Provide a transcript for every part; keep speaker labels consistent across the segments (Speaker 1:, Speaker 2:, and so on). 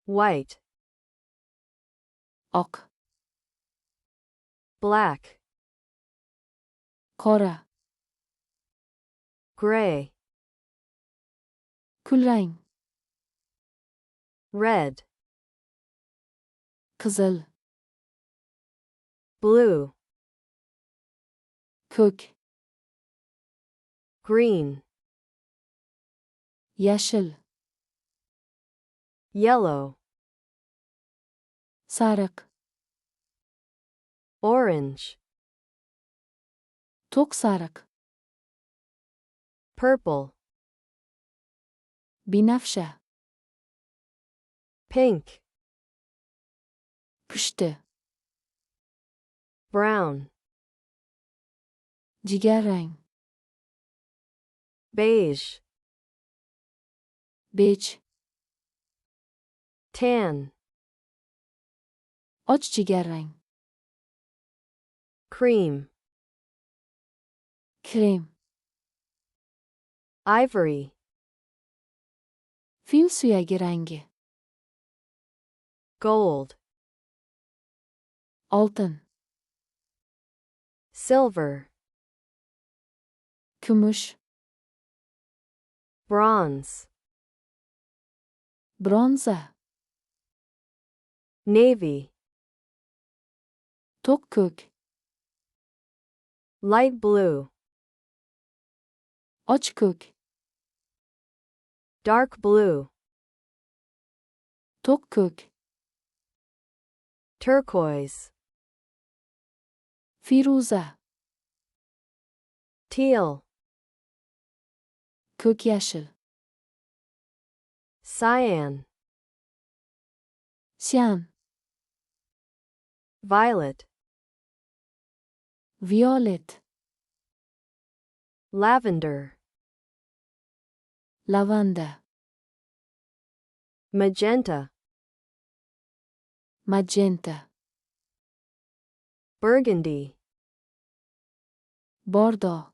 Speaker 1: white,
Speaker 2: oq,
Speaker 1: black,
Speaker 2: qora,
Speaker 1: gray,
Speaker 2: kulrang,
Speaker 1: red,
Speaker 2: qizil,
Speaker 1: blue,
Speaker 2: ko'k,
Speaker 1: green,
Speaker 2: yashil,
Speaker 1: yellow,
Speaker 2: sariq,
Speaker 1: orange,
Speaker 2: to'q sariq,
Speaker 1: purple,
Speaker 2: binafsha,
Speaker 1: pink,
Speaker 2: pushti,
Speaker 1: brown,
Speaker 2: jigarrang,
Speaker 1: beige,
Speaker 2: bej,
Speaker 1: tan,
Speaker 2: och jigarrang,
Speaker 1: cream,
Speaker 2: krem,
Speaker 1: ivory,
Speaker 2: fil suyagi rangi,
Speaker 1: gold,
Speaker 2: oltin,
Speaker 1: silver,
Speaker 2: kumush,
Speaker 1: bronze,
Speaker 2: bronza,
Speaker 1: navy,
Speaker 2: to'q ko'k,
Speaker 1: light blue,
Speaker 2: och ko'k,
Speaker 1: dark blue,
Speaker 2: to'q ko'k,
Speaker 1: turquoise,
Speaker 2: firuza,
Speaker 1: teal,
Speaker 2: ko'k yashil,
Speaker 1: cyan,
Speaker 2: cyan,
Speaker 1: violet,
Speaker 2: violet,
Speaker 1: lavender,
Speaker 2: lavanda,
Speaker 1: magenta,
Speaker 2: magenta,
Speaker 1: burgundy,
Speaker 2: bordo,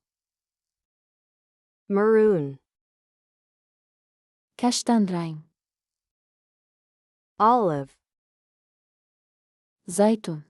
Speaker 1: maroon,
Speaker 2: kashtanrang,
Speaker 1: olive,
Speaker 2: zaytun,